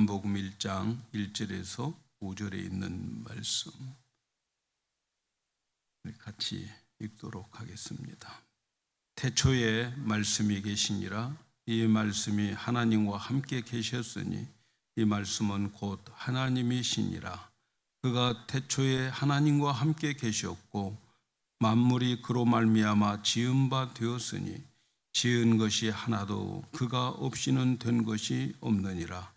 요한복음 1장 1절에서 5절에 있는 말씀 같이 읽도록 하겠습니다. 태초에 말씀이 계시니라. 이 말씀이 하나님과 함께 계셨으니 이 말씀은 곧 하나님이시니라. 그가 태초에 하나님과 함께 계셨고 만물이 그로 말미암아 지은 바 되었으니 지은 것이 하나도 그가 없이는 된 것이 없느니라.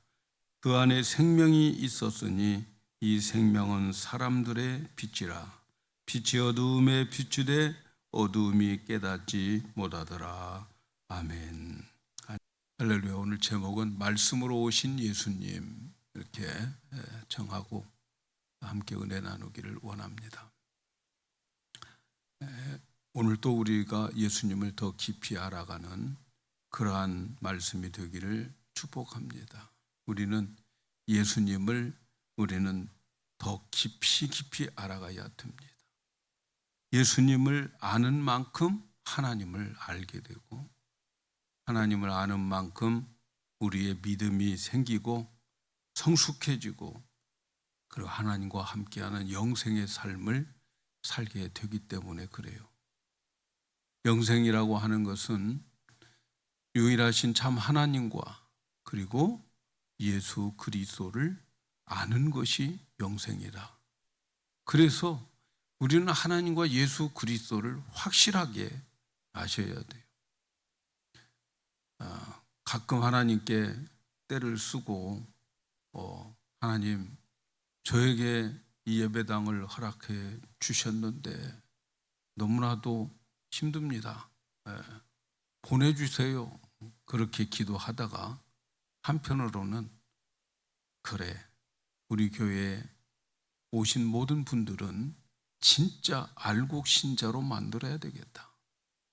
그 안에 생명이 있었으니 이 생명은 사람들의 빛이라. 빛이 어두움에 비추되 어두움이 깨닫지 못하더라. 아멘. 할렐루야. 오늘 제목은 말씀으로 오신 예수님 이렇게 정하고 함께 은혜 나누기를 원합니다. 오늘 또 우리가 예수님을 더 깊이 알아가는 그러한 말씀이 되기를 축복합니다. 우리는 예수님을 더 깊이 알아가야 됩니다. 예수님을 아는 만큼 하나님을 알게 되고 하나님을 아는 만큼 우리의 믿음이 생기고 성숙해지고 그리고 하나님과 함께하는 영생의 삶을 살게 되기 때문에 그래요. 영생이라고 하는 것은 유일하신 참 하나님과 그리고 예수 그리스도를 아는 것이 영생이라. 그래서 우리는 하나님과 예수 그리스도를 확실하게 아셔야 돼요. 가끔 하나님께 때를 쓰고 하나님 저에게 이 예배당을 허락해 주셨는데 너무나도 힘듭니다. 보내주세요. 그렇게 기도하다가 한편으로는 그래 우리 교회에 오신 모든 분들은 진짜 알곡 신자로 만들어야 되겠다.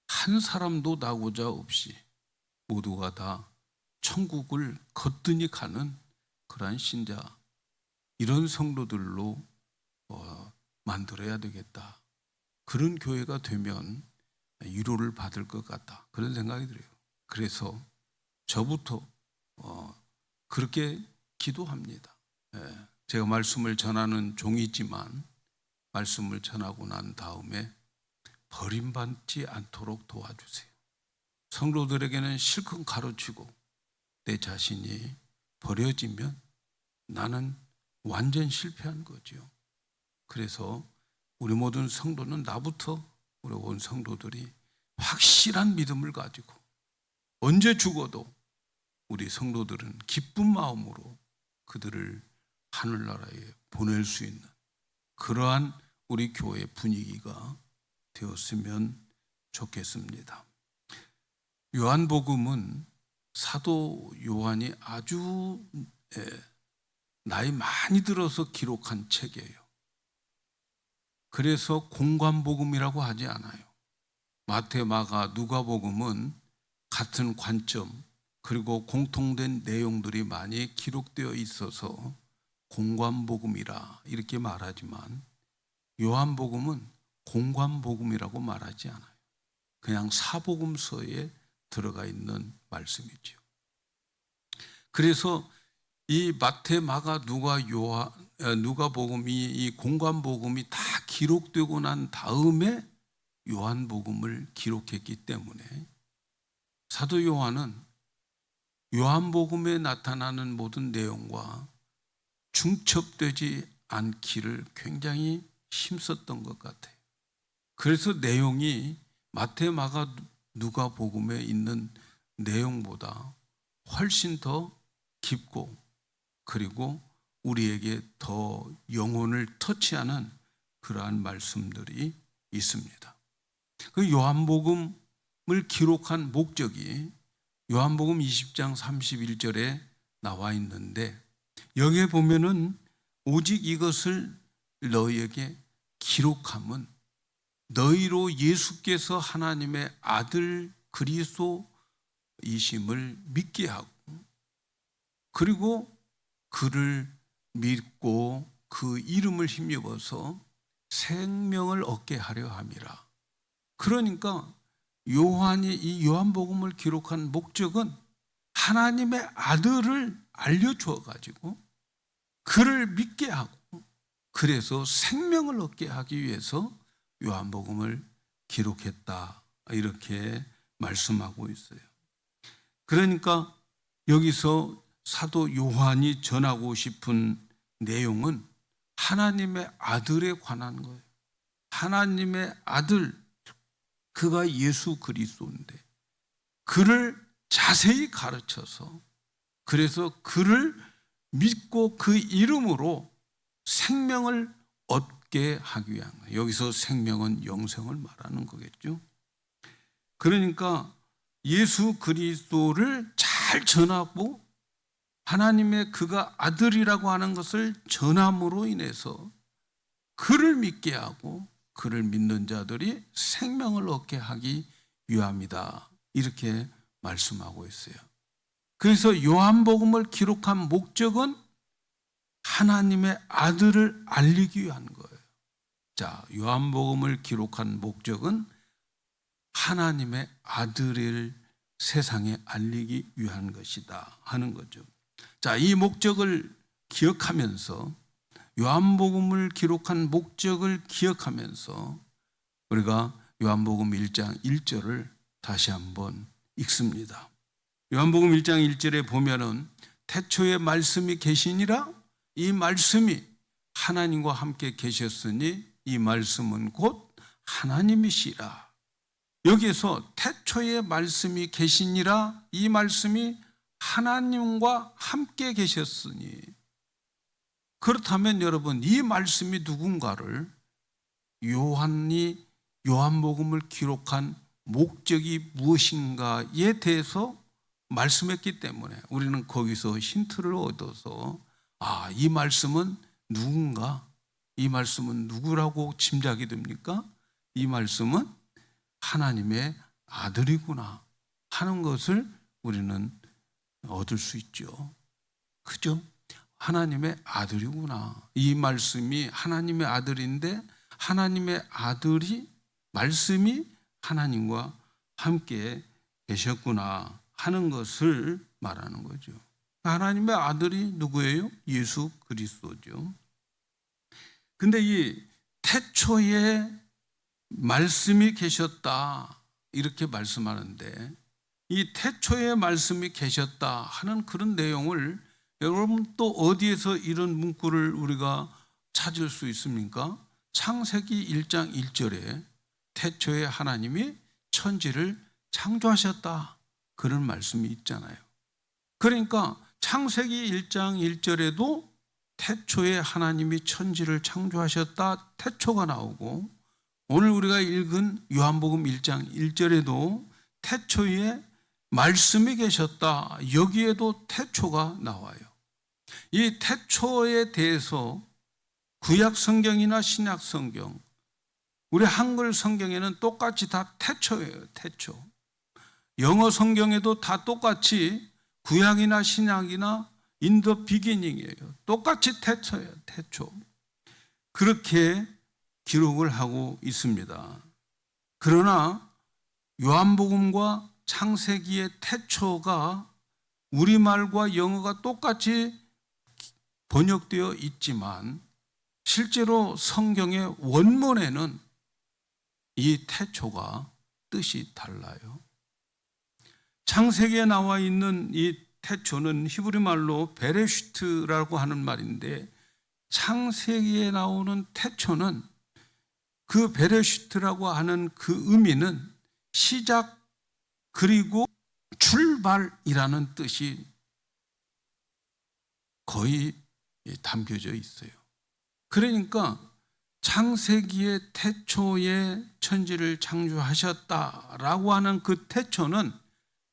한 사람도 나고자 없이 모두가 다 천국을 거뜬히 가는 그러한 신자 이런 성도들로 만들어야 되겠다. 그런 교회가 되면 위로를 받을 것 같다. 그런 생각이 들어요. 그래서 저부터 그렇게 기도합니다. 제가 말씀을 전하는 종이지만 말씀을 전하고 난 다음에 버림받지 않도록 도와주세요. 성도들에게는 실컷 가르치고 내 자신이 버려지면 나는 완전 실패한 거죠. 그래서 우리 모든 성도는 나부터 우리 온 성도들이 확실한 믿음을 가지고 언제 죽어도 우리 성도들은 기쁜 마음으로 그들을 하늘나라에 보낼 수 있는 그러한 우리 교회 분위기가 되었으면 좋겠습니다. 요한복음은 사도 요한이 아주 나이 많이 들어서 기록한 책이에요. 그래서 공관복음이라고 하지 않아요. 마태, 마가, 누가복음은 같은 관점 그리고 공통된 내용들이 많이 기록되어 있어서 공관복음이라 이렇게 말하지만 요한복음은 공관복음이라고 말하지 않아요. 그냥 사복음서에 들어가 있는 말씀이죠. 그래서 이 마태, 마가, 누가복음이 이 공관복음이 다 기록되고 난 다음에 요한복음을 기록했기 때문에 사도 요한은 요한복음에 나타나는 모든 내용과 중첩되지 않기를 굉장히 힘썼던 것 같아요. 그래서 내용이 마태, 마가, 누가복음에 있는 내용보다 훨씬 더 깊고 그리고 우리에게 더 영혼을 터치하는 그러한 말씀들이 있습니다. 그 요한복음을 기록한 목적이 요한복음 20장 31절에 나와 있는데 여기에 보면은 오직 이것을 너희에게 기록함은 너희로 예수께서 하나님의 아들 그리스도이심을 믿게 하고 그리고 그를 믿고 그 이름을 힘입어서 생명을 얻게 하려 함이라. 그러니까 요한이 이 요한복음을 기록한 목적은 하나님의 아들을 알려주어 가지고 그를 믿게 하고 그래서 생명을 얻게 하기 위해서 요한복음을 기록했다, 이렇게 말씀하고 있어요. 그러니까 여기서 사도 요한이 전하고 싶은 내용은 하나님의 아들에 관한 거예요. 하나님의 아들, 그가 예수 그리스도인데 그를 자세히 가르쳐서 그래서 그를 믿고 그 이름으로 생명을 얻게 하기 위한 거예요. 여기서 생명은 영생을 말하는 거겠죠. 그러니까 예수 그리스도를 잘 전하고 하나님의 그가 아들이라고 하는 것을 전함으로 인해서 그를 믿게 하고 그를 믿는 자들이 생명을 얻게 하기 위함이다, 이렇게 말씀하고 있어요. 그래서 요한복음을 기록한 목적은 하나님의 아들을 알리기 위한 거예요. 자, 요한복음을 기록한 목적은 하나님의 아들을 세상에 알리기 위한 것이다 하는 거죠. 자, 이 목적을 기억하면서, 요한복음을 기록한 목적을 기억하면서 우리가 요한복음 1장 1절을 다시 한번 읽습니다. 요한복음 1장 1절에 보면은 태초에 말씀이 계시니라, 이 말씀이 하나님과 함께 계셨으니 이 말씀은 곧 하나님이시라. 여기에서 태초에 말씀이 계시니라, 이 말씀이 하나님과 함께 계셨으니, 그렇다면 여러분, 이 말씀이 누군가를 요한이 요한복음을 기록한 목적이 무엇인가에 대해서 말씀했기 때문에 우리는 거기서 힌트를 얻어서 이 말씀은 누군가, 이 말씀은 누구라고 짐작이 됩니까? 이 말씀은 하나님의 아들이구나 하는 것을 우리는 얻을 수 있죠. 그죠? 하나님의 아들이구나. 이 말씀이 하나님의 아들인데 하나님의 아들이, 말씀이 하나님과 함께 계셨구나 하는 것을 말하는 거죠. 하나님의 아들이 누구예요? 예수 그리스도죠. 근데 이 태초에 말씀이 계셨다 이렇게 말씀하는데, 이 태초에 말씀이 계셨다 하는 그런 내용을 여러분 또 어디에서 이런 문구를 우리가 찾을 수 있습니까? 창세기 1장 1절에 태초에 하나님이 천지를 창조하셨다, 그런 말씀이 있잖아요. 그러니까 창세기 1장 1절에도 태초에 하나님이 천지를 창조하셨다, 태초가 나오고, 오늘 우리가 읽은 요한복음 1장 1절에도 태초에 말씀이 계셨다, 여기에도 태초가 나와요. 이 태초에 대해서 구약 성경이나 신약 성경, 우리 한글 성경에는 똑같이 다 태초예요. 태초. 영어 성경에도 다 똑같이 구약이나 신약이나 in the beginning이에요. 똑같이 태초예요. 태초. 그렇게 기록을 하고 있습니다. 그러나 요한복음과 창세기의 태초가 우리말과 영어가 똑같이 번역되어 있지만 실제로 성경의 원문에는 이 태초가 뜻이 달라요. 창세기에 나와 있는 이 태초는 히브리 말로 베레시트라고 하는 말인데, 창세기에 나오는 태초는 그 베레시트라고 하는 그 의미는 시작 그리고 출발이라는 뜻이 거의 담겨져 있어요. 그러니까 창세기의 태초에 천지를 창조하셨다라고 하는 그 태초는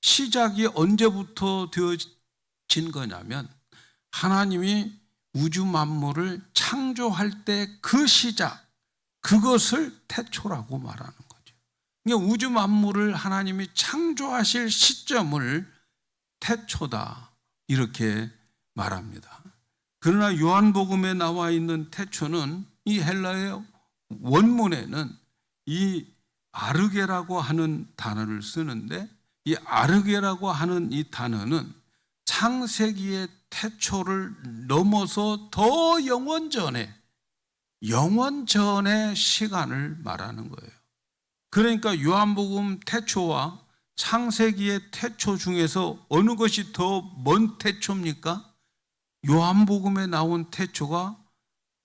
시작이 언제부터 되어진 거냐면 하나님이 우주 만물을 창조할 때 그 시작, 그것을 태초라고 말하는 거죠. 그러니까 우주 만물을 하나님이 창조하실 시점을 태초다 이렇게 말합니다. 그러나 요한복음에 나와 있는 태초는 이 헬라의 원문에는 이 아르게라고 하는 단어를 쓰는데, 이 아르게라고 하는 이 단어는 창세기의 태초를 넘어서 더 영원 전의 시간을 말하는 거예요. 그러니까 요한복음 태초와 창세기의 태초 중에서 어느 것이 더 먼 태초입니까? 요한복음에 나온 태초가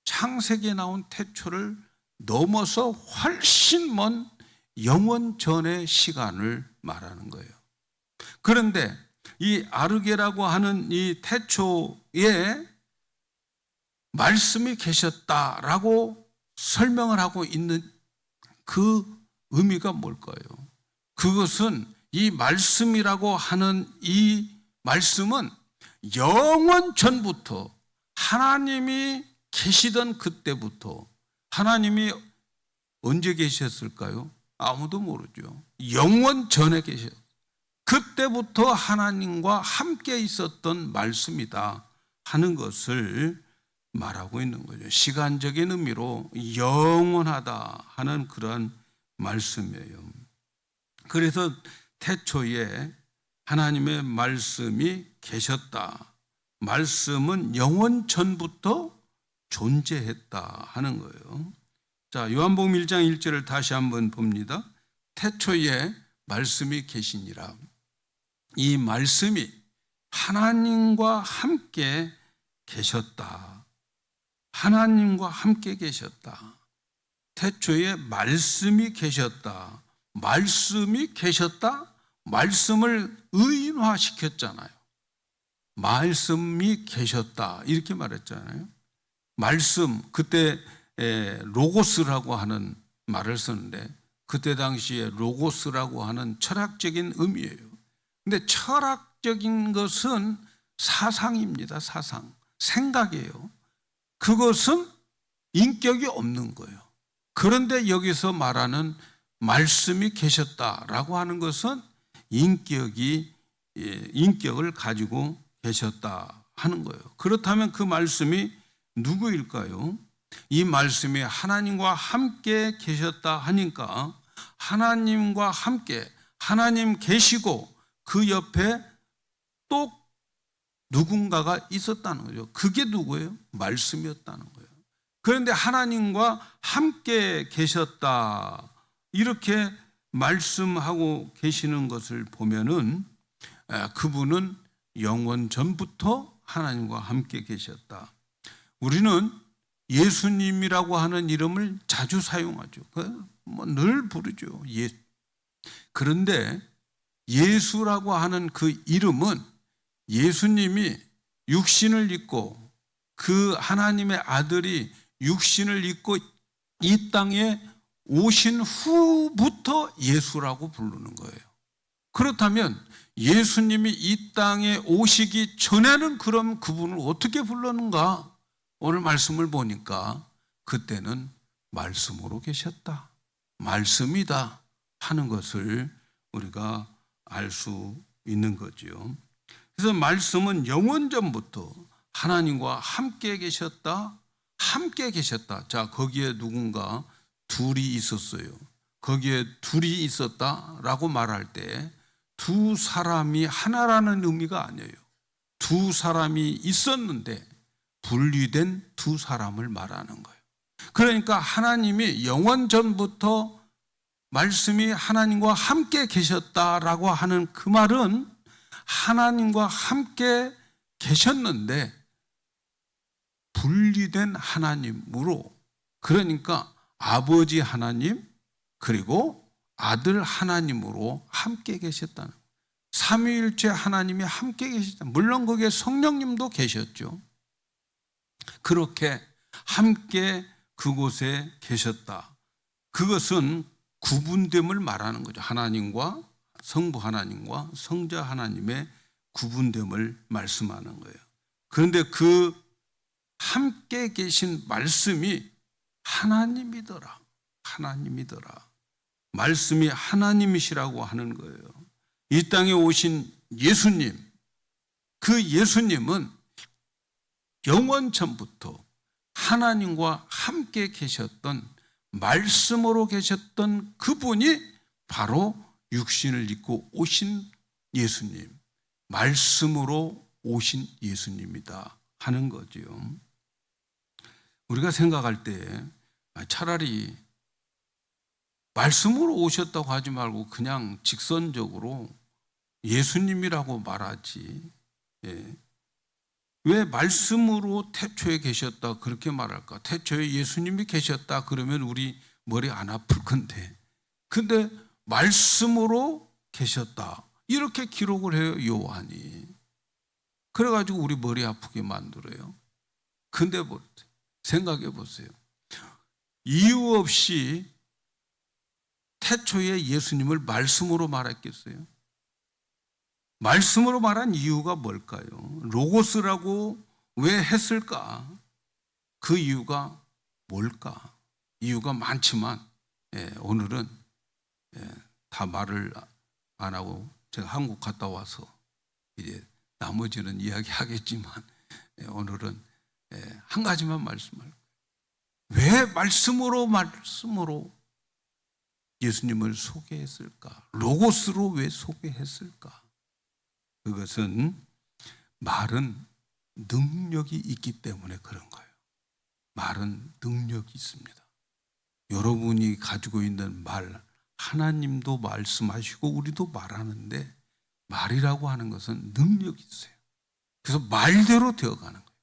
창세기에 나온 태초를 넘어서 훨씬 먼 영원 전의 시간을 말하는 거예요. 그런데 이 아르게라고 하는 이 태초에 말씀이 계셨다라고 설명을 하고 있는 그 의미가 뭘까요? 그것은 이 말씀이라고 하는 이 말씀은 영원 전부터 하나님이 계시던 그때부터, 하나님이 언제 계셨을까요? 아무도 모르죠. 영원 전에 계셨어요. 그때부터 하나님과 함께 있었던 말씀이다 하는 것을 말하고 있는 거죠. 시간적인 의미로 영원하다 하는 그런 말씀이에요. 그래서 태초에 하나님의 말씀이 계셨다. 말씀은 영원 전부터 존재했다 하는 거예요. 자, 요한복음 1장 1절을 다시 한번 봅니다. 태초에 말씀이 계시니라. 이 말씀이 하나님과 함께 계셨다. 하나님과 함께 계셨다. 태초에 말씀이 계셨다. 말씀이 계셨다. 말씀을 의인화시켰잖아요. 말씀이 계셨다 이렇게 말했잖아요. 말씀, 그때 로고스라고 하는 말을 쓰는데 그때 당시에 로고스라고 하는 철학적인 의미예요. 근데 철학적인 것은 사상입니다. 사상, 생각이에요. 그것은 인격이 없는 거예요. 그런데 여기서 말하는 말씀이 계셨다라고 하는 것은 인격을 가지고 계셨다 하는 거예요. 그렇다면 그 말씀이 누구일까요? 이 말씀이 하나님과 함께 계셨다 하니까 하나님과 함께, 하나님 계시고 그 옆에 또 누군가가 있었다는 거죠. 그게 누구예요? 말씀이었다는 거예요. 그런데 하나님과 함께 계셨다 이렇게 말씀하고 계시는 것을 보면은 그분은 영원 전부터 하나님과 함께 계셨다. 우리는 예수님이라고 하는 이름을 자주 사용하죠. 늘 부르죠. 그런데 예수라고 하는 그 이름은 예수님이 육신을 입고 그 하나님의 아들이 육신을 입고 이 땅에 오신 후부터 예수라고 부르는 거예요. 그렇다면 예수님이 이 땅에 오시기 전에는 그럼 그분을 어떻게 불렀는가? 오늘 말씀을 보니까 그때는 말씀으로 계셨다, 말씀이다 하는 것을 우리가 알 수 있는 거죠. 그래서 말씀은 영원 전부터 하나님과 함께 계셨다, 함께 계셨다. 자, 거기에 누군가 둘이 있었어요. 거기에 둘이 있었다라고 말할 때 두 사람이 하나라는 의미가 아니에요. 두 사람이 있었는데 분리된 두 사람을 말하는 거예요. 그러니까 하나님이 영원 전부터 말씀이 하나님과 함께 계셨다라고 하는 그 말은 하나님과 함께 계셨는데 분리된 하나님으로, 그러니까 아버지 하나님 그리고 아들 하나님으로 함께 계셨다는 거예요. 삼위일체 하나님이 함께 계셨다. 물론 거기에 성령님도 계셨죠. 그렇게 함께 그곳에 계셨다. 그것은 구분됨을 말하는 거죠. 하나님과 성부 하나님과 성자 하나님의 구분됨을 말씀하는 거예요. 그런데 그 함께 계신 말씀이 하나님이더라. 하나님이더라. 말씀이 하나님이시라고 하는 거예요. 이 땅에 오신 예수님, 그 예수님은 영원 전부터 하나님과 함께 계셨던, 말씀으로 계셨던 그분이 바로 육신을 입고 오신 예수님, 말씀으로 오신 예수님이다 하는 거지요. 우리가 생각할 때 차라리 말씀으로 오셨다고 하지 말고 그냥 직선적으로 예수님이라고 말하지. 예. 왜 말씀으로 태초에 계셨다 그렇게 말할까? 태초에 예수님이 계셨다 그러면 우리 머리 안 아플 건데. 근데 말씀으로 계셨다 이렇게 기록을 해요, 요한이. 그래가지고 우리 머리 아프게 만들어요. 근데 생각해 보세요. 이유 없이 태초에 예수님을 말씀으로 말했겠어요? 말씀으로 말한 이유가 뭘까요? 로고스라고 왜 했을까? 그 이유가 뭘까? 이유가 많지만 오늘은 다 말을 안 하고 제가 한국 갔다 와서 이제 나머지는 이야기하겠지만 오늘은 한 가지만 말씀할 거예요. 왜 말씀으로 예수님을 소개했을까? 로고스로 왜 소개했을까? 그것은 말은 능력이 있기 때문에 그런 거예요. 말은 능력이 있습니다. 여러분이 가지고 있는 말, 하나님도 말씀하시고 우리도 말하는데 말이라고 하는 것은 능력이 있어요. 그래서 말대로 되어가는 거예요.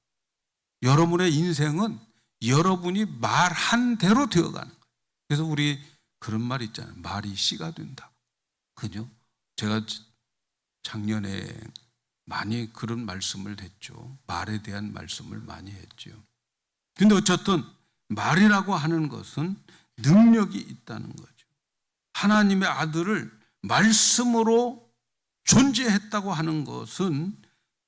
여러분의 인생은 여러분이 말한 대로 되어가는 거예요. 그래서 우리 그런 말 있잖아요. 말이 씨가 된다. 그죠? 제가 작년에 많이 그런 말씀을 했죠. 말에 대한 말씀을 많이 했죠. 근데 어쨌든 말이라고 하는 것은 능력이 있다는 거죠. 하나님의 아들을 말씀으로 존재했다고 하는 것은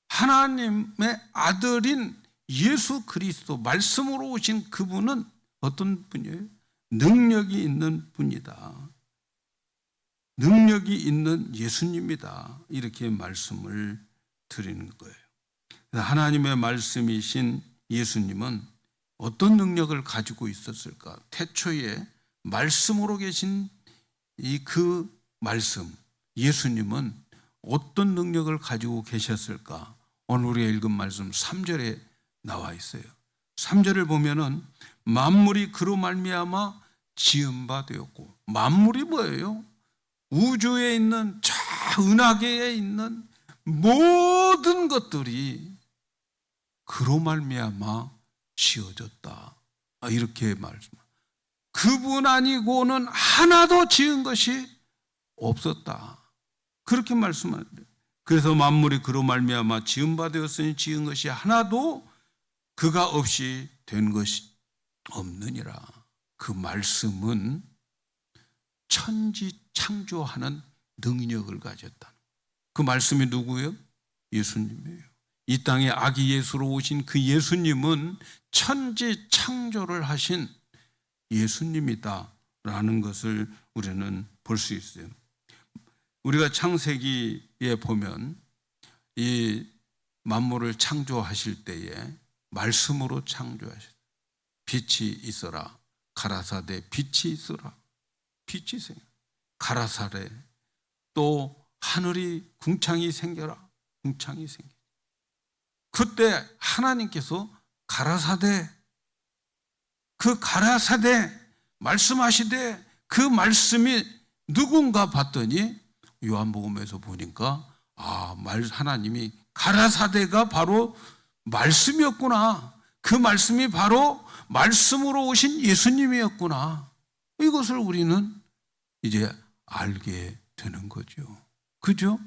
하나님의 아들인 예수 그리스도, 말씀으로 오신 그분은 어떤 분이에요? 능력이 있는 분이다. 능력이 있는 예수님이다. 이렇게 말씀을 드리는 거예요. 하나님의 말씀이신 예수님은 어떤 능력을 가지고 있었을까? 태초에 말씀으로 계신 그 말씀, 예수님은 어떤 능력을 가지고 계셨을까? 오늘 우리가 읽은 말씀 3절에 나와 있어요. 3절을 보면은 만물이 그로 말미암아 지은 바 되었고, 만물이 뭐예요? 우주에 있는 저 은하계에 있는 모든 것들이 그로 말미암아 지어졌다. 이렇게 말씀합니다. 그분 아니고는 하나도 지은 것이 없었다. 그렇게 말씀합니다. 그래서 만물이 그로 말미암아 지은 바 되었으니 지은 것이 하나도 그가 없이 된 것이 없느니라. 그 말씀은 천지 창조하는 능력을 가졌다. 그 말씀이 누구예요? 예수님이에요. 이 땅에 아기 예수로 오신 그 예수님은 천지 창조를 하신 예수님이다라는 것을 우리는 볼 수 있어요. 우리가 창세기에 보면 이 만물을 창조하실 때에 말씀으로 창조하셨어요. 빛이 있어라. 가라사대 빛이 있어라. 빛이 생겨. 가라사대 또 하늘이 궁창이 생겨라. 궁창이 생겨. 그때 하나님께서 가라사대, 그 가라사대 말씀하시되 그 말씀이 누군가 봤더니 요한복음에서 보니까 하나님이 가라사대가 바로 말씀이었구나. 그 말씀이 바로 말씀으로 오신 예수님이었구나. 이것을 우리는 이제 알게 되는 거죠. 그죠?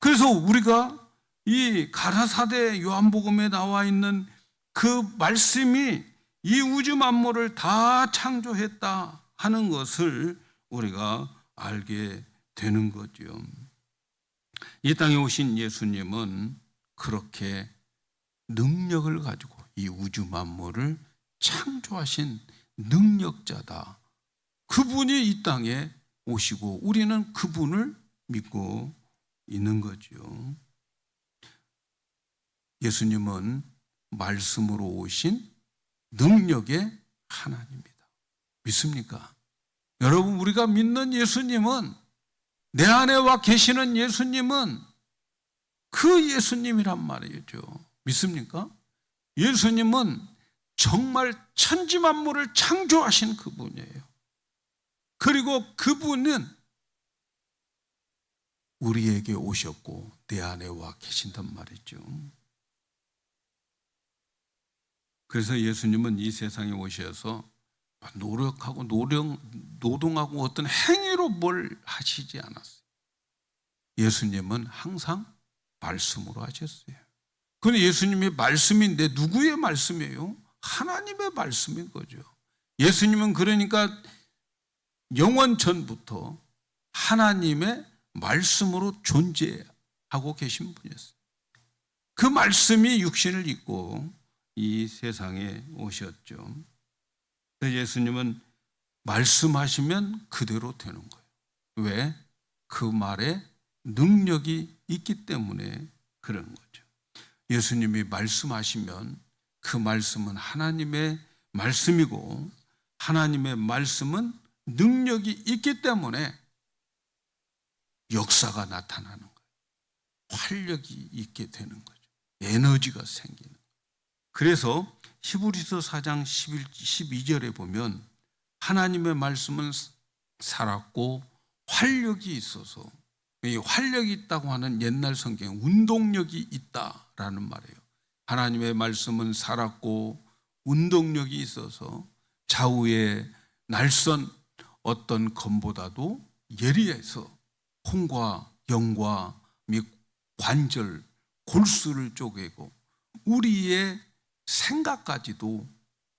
그래서 우리가 이 가라사대 요한복음에 나와 있는 그 말씀이 이 우주 만물을 다 창조했다 하는 것을 우리가 알게 되는 거죠. 이 땅에 오신 예수님은 그렇게 능력을 가지고 이 우주 만물을 창조하신 능력자다. 그분이 이 땅에 오시고 우리는 그분을 믿고 있는 거죠. 예수님은 말씀으로 오신 능력의 하나님입니다. 믿습니까? 여러분, 우리가 믿는 예수님은, 내 안에 와 계시는 예수님은 그 예수님이란 말이죠. 믿습니까? 예수님은 정말 천지만물을 창조하신 그분이에요. 그리고 그분은 우리에게 오셨고 내 안에 와 계신단 말이죠. 그래서 예수님은 이 세상에 오셔서 노력하고 노동하고 어떤 행위로 뭘 하시지 않았어요. 예수님은 항상 말씀으로 하셨어요. 그런데 예수님의 말씀인데 누구의 말씀이에요? 하나님의 말씀인 거죠. 예수님은 그러니까 영원 전부터 하나님의 말씀으로 존재하고 계신 분이었어요. 그 말씀이 육신을 입고 이 세상에 오셨죠. 예수님은 말씀하시면 그대로 되는 거예요. 왜? 그 말에 능력이 있기 때문에 그런 거죠. 예수님이 말씀하시면 그 말씀은 하나님의 말씀이고 하나님의 말씀은 능력이 있기 때문에 역사가 나타나는 거예요. 활력이 있게 되는 거죠. 에너지가 생기는 거예요. 그래서 히브리서 4장 12절에 보면 하나님의 말씀은 살았고 활력이 있어서, 이 활력이 있다고 하는 옛날 성경 운동력이 있다라는 말이에요. 하나님의 말씀은 살았고 운동력이 있어서 좌우의 날선 어떤 검보다도 예리해서 혼과 영과 및 관절, 골수를 쪼개고 우리의 생각까지도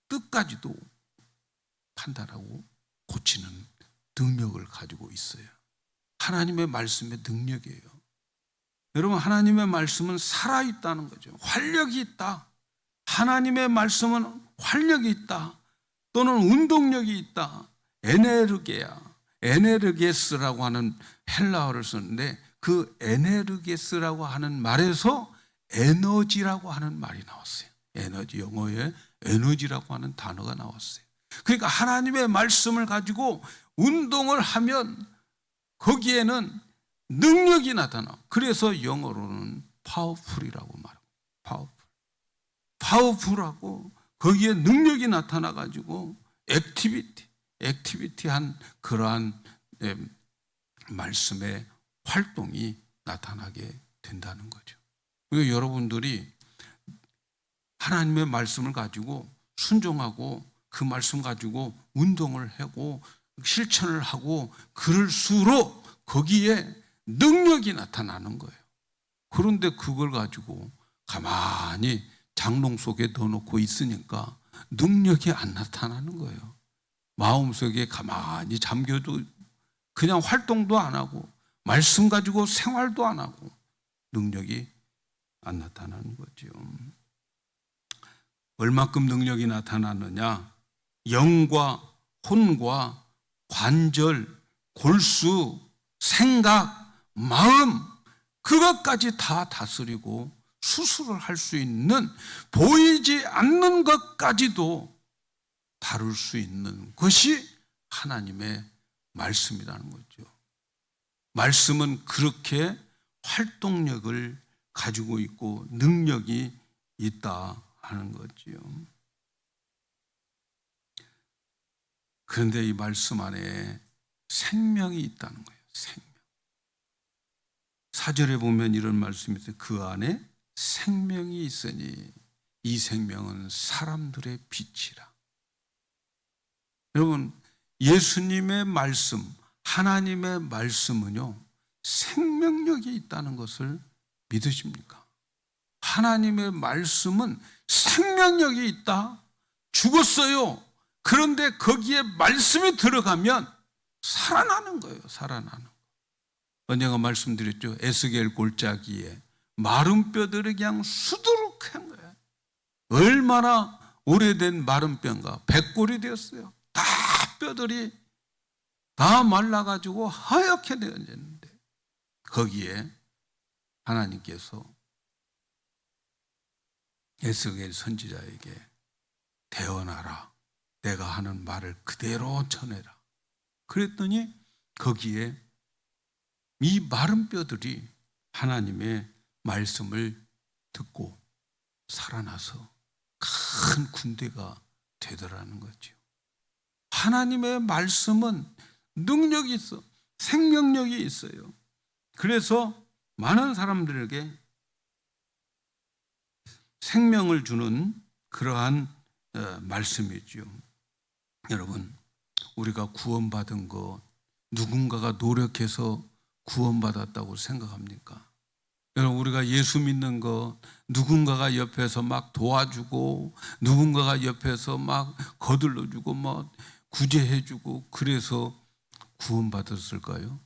뜻까지도 판단하고 고치는 능력을 가지고 있어요. 하나님의 말씀의 능력이에요. 여러분, 하나님의 말씀은 살아있다는 거죠. 활력이 있다. 하나님의 말씀은 활력이 있다. 또는 운동력이 있다. 에네르게스라고 하는 헬라어를 썼는데 그 에네르게스라고 하는 말에서 에너지라고 하는 말이 나왔어요. 에너지, 영어에 에너지라고 하는 단어가 나왔어요. 그러니까 하나님의 말씀을 가지고 운동을 하면 거기에는 능력이 나타나. 그래서 영어로는 파워풀이라고 말하고, 파워풀하고 거기에 능력이 나타나 가지고 액티비티한 그러한 말씀의 활동이 나타나게 된다는 거죠. 그리고 여러분들이 하나님의 말씀을 가지고 순종하고 그 말씀 가지고 운동을 하고 실천을 하고 그럴수록 거기에 능력이 나타나는 거예요. 그런데 그걸 가지고 가만히 장롱 속에 넣어놓고 있으니까 능력이 안 나타나는 거예요. 마음속에 가만히 잠겨도 그냥 활동도 안 하고 말씀 가지고 생활도 안 하고 능력이 안 나타나는 거죠. 얼마큼 능력이 나타나느냐? 영과 혼과 관절, 골수, 생각, 마음 그것까지 다 다스리고 수술을 할 수 있는 보이지 않는 것까지도 다룰 수 있는 것이 하나님의 말씀이라는 거죠. 말씀은 그렇게 활동력을 가지고 있고 능력이 있다 하는 거지요. 그런데 이 말씀 안에 생명이 있다는 거예요. 생명. 4절에 보면 이런 말씀이 있어요. 그 안에 생명이 있으니 이 생명은 사람들의 빛이라. 여러분, 예수님의 말씀, 하나님의 말씀은요, 생명력이 있다는 것을 믿으십니까? 하나님의 말씀은 생명력이 있다. 죽었어요. 그런데 거기에 말씀이 들어가면 살아나는 거예요. 살아나는 거. 언젠가 말씀드렸죠. 에스겔 골짜기에 마른 뼈들이 그냥 수두룩한 거예요. 얼마나 오래된 마른 뼈인가. 백골이 되었어요. 다 뼈들이 다 말라가지고 하얗게 되어졌는데 거기에 하나님께서 에스겔 선지자에게 대언하라. 내가 하는 말을 그대로 전해라. 그랬더니 거기에 이 마른 뼈들이 하나님의 말씀을 듣고 살아나서 큰 군대가 되더라는 거죠. 하나님의 말씀은 능력이 있어, 생명력이 있어요. 그래서 많은 사람들에게 생명을 주는 그러한 말씀이죠. 여러분, 우리가 구원받은 것, 누군가가 노력해서 구원받았다고 생각합니까? 여러분, 우리가 예수 믿는 것, 누군가가 옆에서 막 도와주고, 누군가가 옆에서 막 거들러주고, 막 구제해주고, 그래서 구원받았을까요?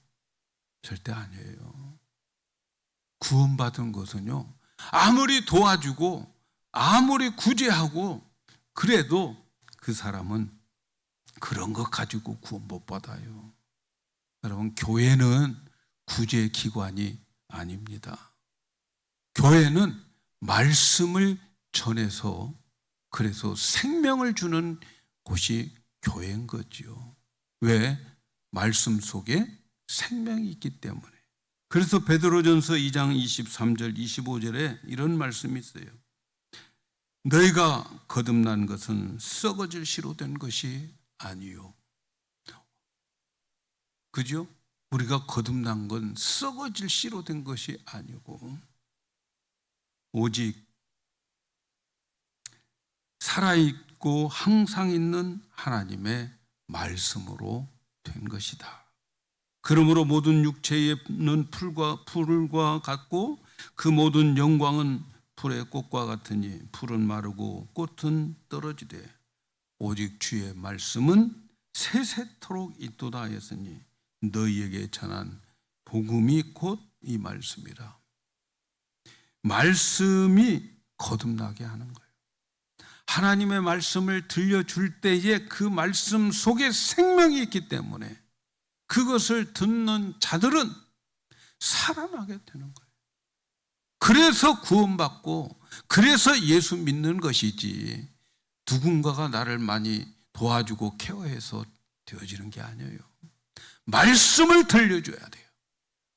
절대 아니에요. 구원받은 것은요, 아무리 도와주고, 아무리 구제하고, 그래도 그 사람은 그런 것 가지고 구원 못 받아요. 여러분, 교회는 구제 기관이 아닙니다. 교회는 말씀을 전해서 그래서 생명을 주는 곳이 교회인 거죠. 왜? 말씀 속에 생명이 있기 때문에. 그래서 베드로전서 2장 23절 25절에 이런 말씀이 있어요. 너희가 거듭난 것은 썩어질 씨로 된 것이 아니요. 그죠? 우리가 거듭난 건 썩어질 씨로 된 것이 아니고 오직 살아있고 항상 있는 하나님의 말씀으로 된 것이다. 그러므로 모든 육체는 풀과 같고 그 모든 영광은 풀의 꽃과 같으니 풀은 마르고 꽃은 떨어지되 오직 주의 말씀은 세세토록 있도다 했으니 너희에게 전한 복음이 곧 이 말씀이라. 말씀이 거듭나게 하는 거예요. 하나님의 말씀을 들려줄 때에 그 말씀 속에 생명이 있기 때문에 그것을 듣는 자들은 살아나게 되는 거예요. 그래서 구원받고 그래서 예수 믿는 것이지 누군가가 나를 많이 도와주고 케어해서 되어지는 게 아니에요. 말씀을 들려줘야 돼요.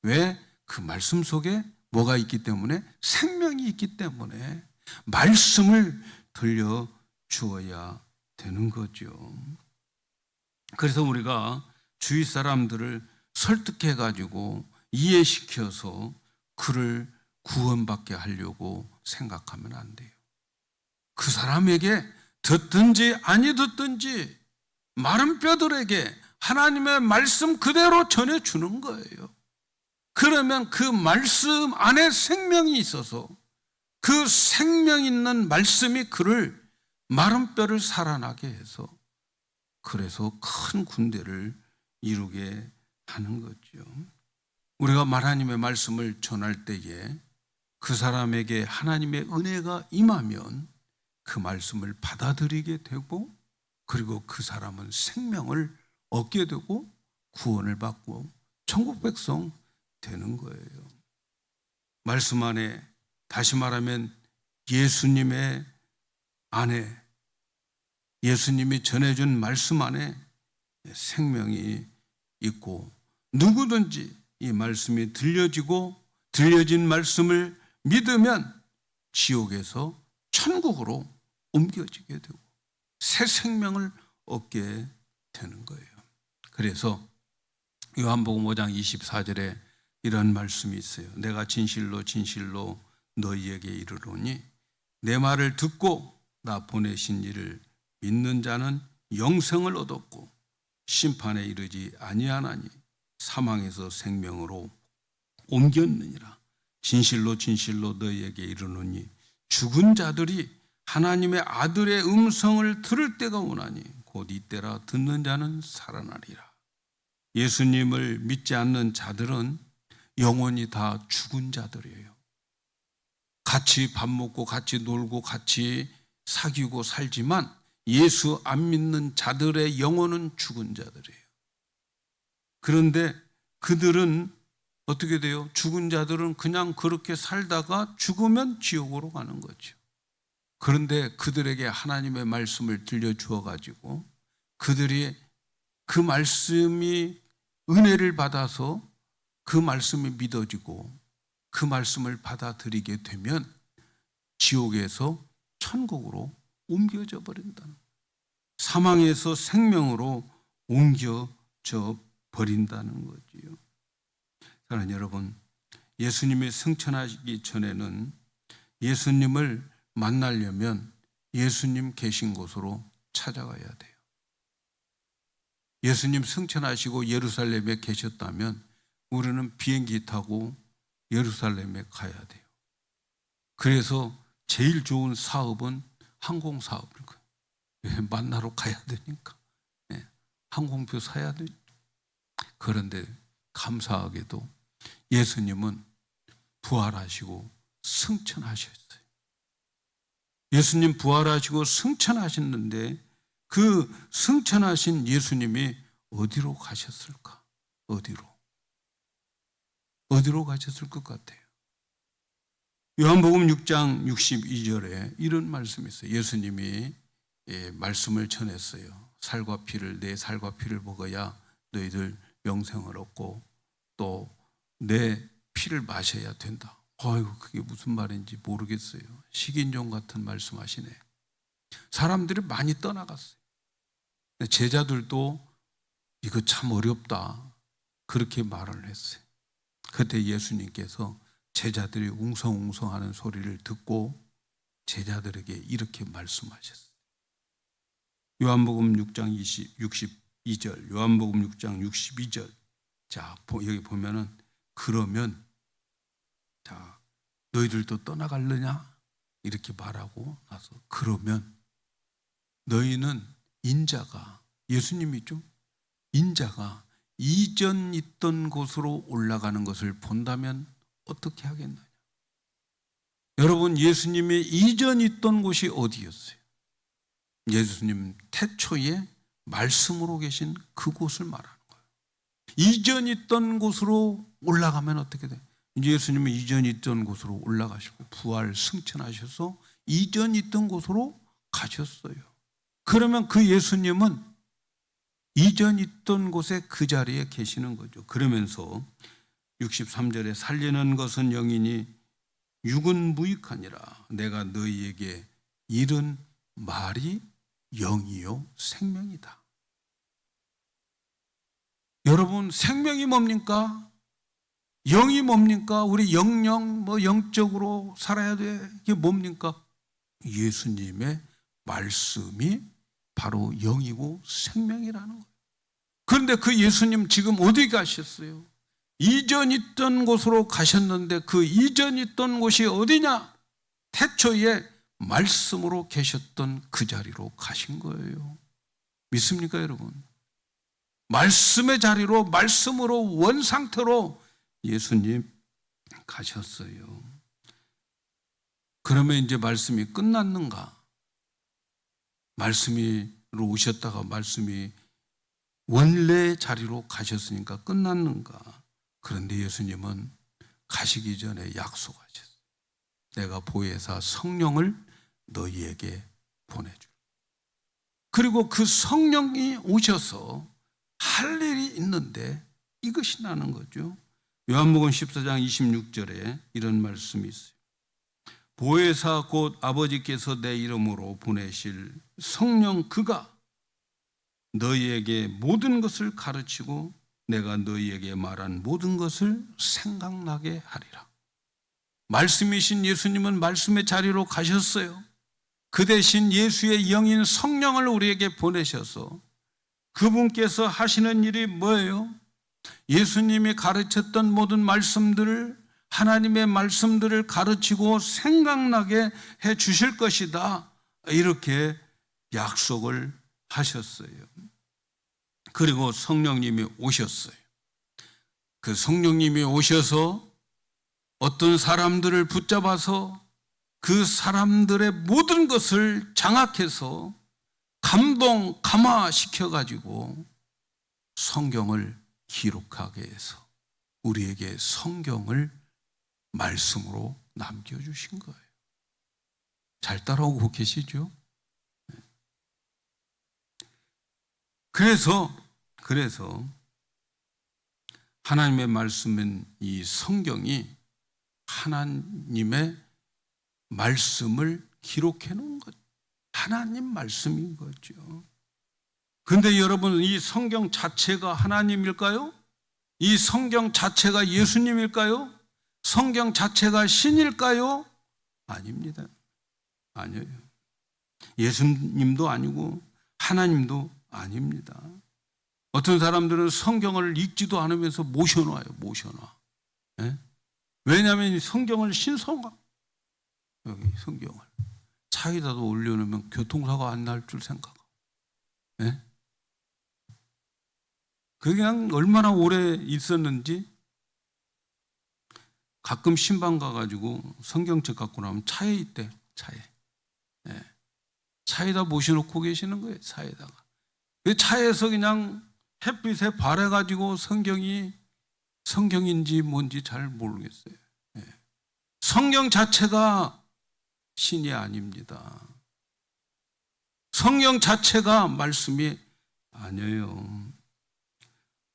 왜? 그 말씀 속에 뭐가 있기 때문에? 생명이 있기 때문에 말씀을 들려주어야 되는 거죠. 그래서 우리가 주위 사람들을 설득해가지고 이해시켜서 그를 구원받게 하려고 생각하면 안 돼요. 그 사람에게 듣든지 아니 듣든지 마른 뼈들에게 하나님의 말씀 그대로 전해주는 거예요. 그러면 그 말씀 안에 생명이 있어서 그 생명 있는 말씀이 그를 마른 뼈를 살아나게 해서 그래서 큰 군대를 이루게 하는 거죠. 우리가 하나님의 말씀을 전할 때에 그 사람에게 하나님의 은혜가 임하면 그 말씀을 받아들이게 되고 그리고 그 사람은 생명을 얻게 되고 구원을 받고 천국 백성 되는 거예요. 말씀 안에 다시 말하면 예수님의 안에 예수님이 전해준 말씀 안에 생명이 있고 누구든지 이 말씀이 들려진 말씀을 믿으면 지옥에서 천국으로 옮겨지게 되고 새 생명을 얻게 되는 거예요. 그래서 요한복음 5장 24절에 이런 말씀이 있어요. 내가 진실로 진실로 너희에게 이르노니 내 말을 듣고 나 보내신 이를 믿는 자는 영생을 얻었고 심판에 이르지 아니하나니 사망에서 생명으로 옮겼느니라. 진실로 진실로 너희에게 이르노니 죽은 자들이 하나님의 아들의 음성을 들을 때가 오나니 곧 이때라. 듣는 자는 살아나리라. 예수님을 믿지 않는 자들은 영원히 다 죽은 자들이에요. 같이 밥 먹고 같이 놀고 같이 사귀고 살지만 예수 안 믿는 자들의 영혼은 죽은 자들이에요. 그런데 그들은 어떻게 돼요? 죽은 자들은 그냥 그렇게 살다가 죽으면 지옥으로 가는 거죠. 그런데 그들에게 하나님의 말씀을 들려주어 가지고 그들이 그 말씀이 은혜를 받아서 그 말씀이 믿어지고 그 말씀을 받아들이게 되면 지옥에서 천국으로 옮겨져 버린다는 거예요. 사망에서 생명으로 옮겨져 버린다는 거지요. 사랑하는 여러분, 예수님이 승천하기 전에는 예수님을 만나려면 예수님 계신 곳으로 찾아가야 돼요. 예수님 승천하시고 예루살렘에 계셨다면 우리는 비행기 타고 예루살렘에 가야 돼요. 그래서 제일 좋은 사업은 항공사업일 거예요. 만나러 가야 되니까. 항공표 사야 돼요. 그런데 감사하게도 예수님은 부활하시고 승천하셨어요. 예수님 부활하시고 승천하셨는데 그 승천하신 예수님이 어디로 가셨을까? 어디로 가셨을 것 같아요? 요한복음 6장 62절에 이런 말씀이 있어요. 예수님이 말씀을 전했어요. 살과 피를, 내 살과 피를 먹어야 너희들 영생을 얻고 또 내 피를 마셔야 된다. 아이고, 그게 무슨 말인지 모르겠어요. 식인종 같은 말씀하시네. 사람들이 많이 떠나갔어요. 제자들도 이거 참 어렵다, 그렇게 말을 했어요. 그때 예수님께서 제자들이 웅성웅성하는 소리를 듣고 제자들에게 이렇게 말씀하셨어요. 요한복음 6장 62절, 요한복음 6장 62절. 자, 여기 보면은 그러면 자, 너희들도 떠나갈느냐? 이렇게 말하고 나서 그러면 너희는 인자가, 예수님이죠? 인자가 이전 있던 곳으로 올라가는 것을 본다면 어떻게 하겠느냐? 여러분, 예수님의 이전 있던 곳이 어디였어요? 예수님 태초에 말씀으로 계신 그곳을 말하는 거예요. 이전 있던 곳으로 올라가면 어떻게 돼요? 이제 예수님은 이전 있던 곳으로 올라가시고 부활 승천하셔서 이전 있던 곳으로 가셨어요. 그러면 그 예수님은 이전 있던 곳에 그 자리에 계시는 거죠. 그러면서 63절에 살리는 것은 영이니 육은 무익하니라. 내가 너희에게 이른 말이 영이요 생명이다. 여러분, 생명이 뭡니까? 영이 뭡니까? 우리 영영 영적으로 살아야 돼. 이게 뭡니까? 예수님의 말씀이 바로 영이고 생명이라는 거예요. 그런데 그 예수님 지금 어디 가셨어요? 이전 있던 곳으로 가셨는데 그 이전 있던 곳이 어디냐? 태초에 말씀으로 계셨던 그 자리로 가신 거예요. 믿습니까, 여러분? 말씀의 자리로, 말씀으로, 원상태로 예수님 가셨어요. 그러면 이제 말씀이 끝났는가? 말씀으로 오셨다가 말씀이 원래 자리로 가셨으니까 끝났는가? 그런데 예수님은 가시기 전에 약속하셨어요. 내가 보혜사 성령을 너희에게 보내줄. 그리고 그 성령이 오셔서 할 일이 있는데 이것이 나는 거죠. 요한복음 14장 26절에 이런 말씀이 있어요. 보혜사 곧 아버지께서 내 이름으로 보내실 성령 그가 너희에게 모든 것을 가르치고 내가 너희에게 말한 모든 것을 생각나게 하리라. 말씀이신 예수님은 말씀의 자리로 가셨어요. 그 대신 예수의 영인 성령을 우리에게 보내셔서 그분께서 하시는 일이 뭐예요? 예수님이 가르쳤던 모든 말씀들을, 하나님의 말씀들을 가르치고 생각나게 해 주실 것이다. 이렇게 약속을 하셨어요. 그리고 성령님이 오셨어요. 그 성령님이 오셔서 어떤 사람들을 붙잡아서 그 사람들의 모든 것을 장악해서 감화시켜가지고 성경을 기록하게 해서 우리에게 성경을 말씀으로 남겨주신 거예요. 잘 따라오고 계시죠? 그래서 하나님의 말씀은 이 성경이 하나님의 말씀을 기록해 놓은 것. 하나님 말씀인 거죠. 그런데 여러분, 이 성경 자체가 하나님일까요? 이 성경 자체가 예수님일까요? 성경 자체가 신일까요? 아닙니다. 아니에요. 예수님도 아니고 하나님도 아닙니다. 어떤 사람들은 성경을 읽지도 않으면서 모셔놔요. 모셔놔. 예? 왜냐하면 이 성경을 신성하. 여기 성경을 차에다도 올려놓으면 교통사고 안 날 줄 생각하고. 예? 그게 그냥 얼마나 오래 있었는지. 가끔 신방 가가지고 성경책 갖고 나오면 차에 있대. 차에. 예. 차에다 모셔놓고 계시는 거예요. 차에다가. 그 차에서 그냥 햇빛에 발해가지고 성경인지 뭔지 잘 모르겠어요. 예. 성경 자체가 신이 아닙니다. 성경 자체가 말씀이 아니에요.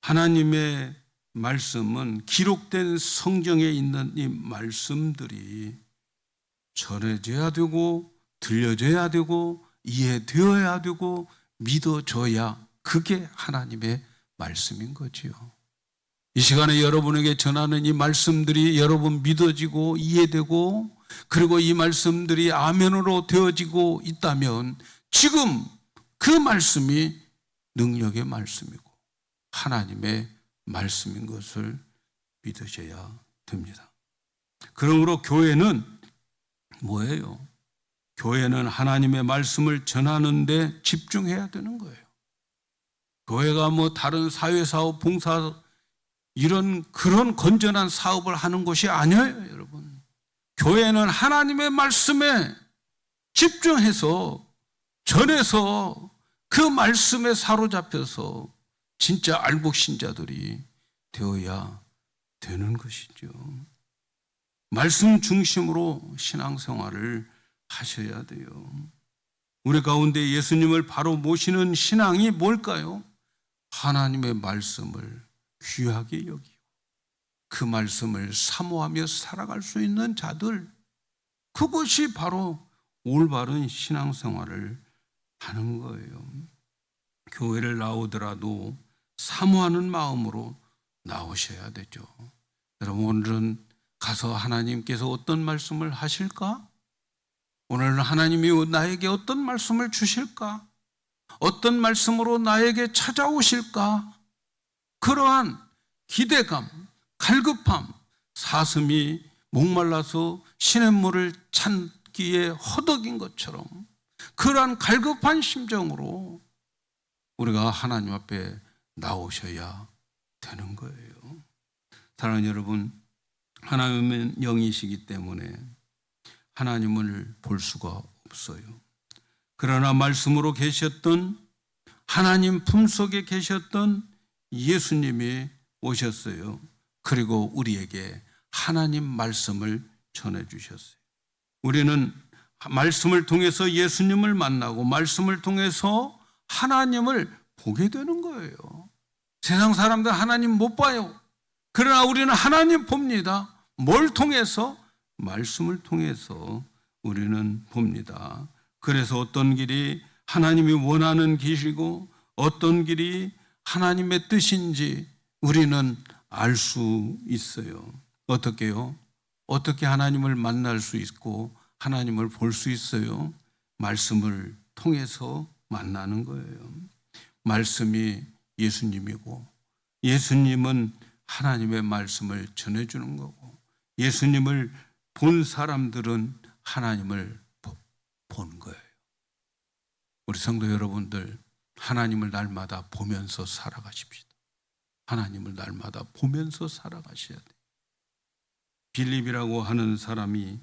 하나님의 말씀은 기록된 성경에 있는 이 말씀들이 전해져야 되고 들려져야 되고 이해되어야 되고 믿어져야 그게 하나님의 말씀인 거지요. 이 시간에 여러분에게 전하는 이 말씀들이 여러분 믿어지고 이해되고 그리고 이 말씀들이 아멘으로 되어지고 있다면 지금 그 말씀이 능력의 말씀이고 하나님의 말씀인 것을 믿으셔야 됩니다. 그러므로 교회는 뭐예요? 교회는 하나님의 말씀을 전하는 데 집중해야 되는 거예요. 교회가 뭐 다른 사회사업, 봉사 그런 건전한 사업을 하는 것이 아니에요, 여러분. 교회는 하나님의 말씀에 집중해서 전해서 그 말씀에 사로잡혀서 진짜 알복신자들이 되어야 되는 것이죠. 말씀 중심으로 신앙생활을 하셔야 돼요. 우리 가운데 예수님을 바로 모시는 신앙이 뭘까요? 하나님의 말씀을 귀하게 여기고 그 말씀을 사모하며 살아갈 수 있는 자들, 그것이 바로 올바른 신앙생활을 하는 거예요. 교회를 나오더라도 사모하는 마음으로 나오셔야 되죠. 여러분, 오늘은 가서 하나님께서 어떤 말씀을 하실까? 오늘 하나님이 나에게 어떤 말씀을 주실까? 어떤 말씀으로 나에게 찾아오실까? 그러한 기대감, 갈급함, 사슴이 목말라서 시냇물을 찾기에 허덕인 것처럼 그러한 갈급한 심정으로 우리가 하나님 앞에 나오셔야 되는 거예요. 사랑하는 여러분, 하나님은 영이시기 때문에 하나님을 볼 수가 없어요. 그러나 말씀으로 계셨던 하나님 품속에 계셨던 예수님이 오셨어요. 그리고 우리에게 하나님 말씀을 전해주셨어요. 우리는 말씀을 통해서 예수님을 만나고 말씀을 통해서 하나님을 보게 되는 거예요. 세상 사람들 하나님 못 봐요. 그러나 우리는 하나님 봅니다. 뭘 통해서? 말씀을 통해서 우리는 봅니다. 그래서 어떤 길이 하나님이 원하는 길이고 어떤 길이 하나님의 뜻인지 우리는 알 수 있어요. 어떻게요? 어떻게 하나님을 만날 수 있고 하나님을 볼 수 있어요? 말씀을 통해서 만나는 거예요. 말씀이 예수님이고 예수님은 하나님의 말씀을 전해주는 거고 예수님을 본 사람들은 하나님을 본 거예요. 우리 성도 여러분들, 하나님을 날마다 보면서 살아가십시다. 하나님을 날마다 보면서 살아가셔야 돼요. 빌립이라고 하는 사람이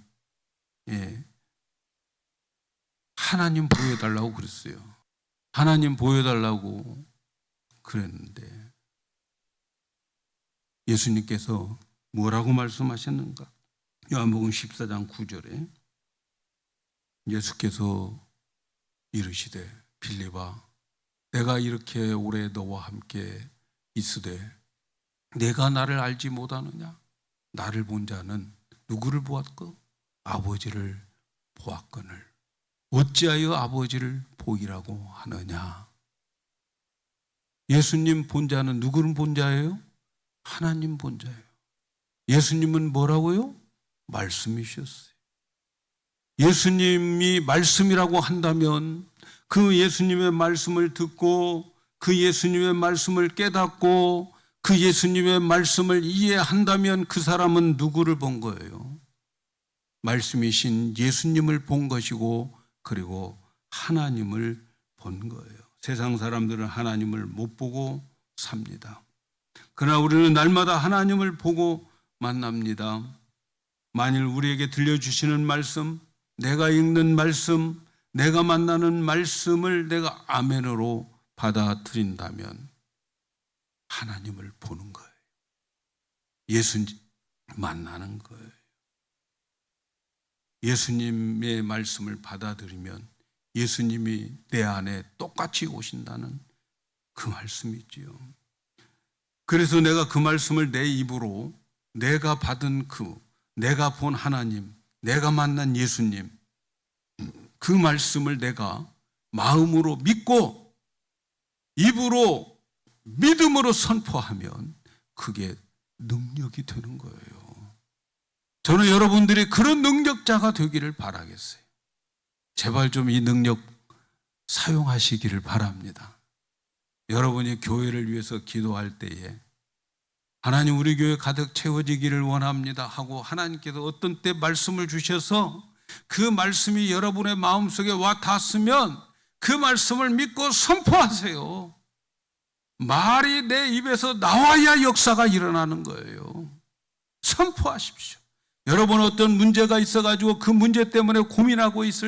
하나님 보여달라고 그랬어요. 하나님 보여달라고 그랬는데 예수님께서 뭐라고 말씀하셨는가? 요한복음 14장 9절에 예수께서 이르시되 빌립아, 내가 이렇게 오래 너와 함께 있으되 내가 나를 알지 못하느냐? 나를 본 자는 누구를 보았고? 아버지를 보았거늘 어찌하여 아버지를 보이라고 하느냐. 예수님 본자는 누구를 본자예요? 하나님 본자예요. 예수님은 뭐라고요? 말씀이셨어요. 예수님이 말씀이라고 한다면 그 예수님의 말씀을 듣고 그 예수님의 말씀을 깨닫고 그 예수님의 말씀을 이해한다면 그 사람은 누구를 본 거예요? 말씀이신 예수님을 본 것이고 그리고 하나님을 본 거예요. 세상 사람들은 하나님을 못 보고 삽니다. 그러나 우리는 날마다 하나님을 보고 만납니다. 만일 우리에게 들려주시는 말씀, 내가 읽는 말씀, 내가 만나는 말씀을 내가 아멘으로 받아들인다면 하나님을 보는 거예요. 예수님 만나는 거예요. 예수님의 말씀을 받아들이면 예수님이 내 안에 똑같이 오신다는 그 말씀이지요. 그래서 내가 그 말씀을 내 입으로 내가 받은 내가 본 하나님, 내가 만난 예수님, 그 말씀을 내가 마음으로 믿고 입으로 믿음으로 선포하면 그게 능력이 되는 거예요. 저는 여러분들이 그런 능력자가 되기를 바라겠어요. 제발 좀 이 능력 사용하시기를 바랍니다. 여러분이 교회를 위해서 기도할 때에 하나님 우리 교회 가득 채워지기를 원합니다 하고 하나님께서 어떤 때 말씀을 주셔서 그 말씀이 여러분의 마음속에 와 닿았으면 그 말씀을 믿고 선포하세요. 말이 내 입에서 나와야 역사가 일어나는 거예요. 선포하십시오. 여러분 어떤 문제가 있어가지고 그 문제 때문에 고민하고 있을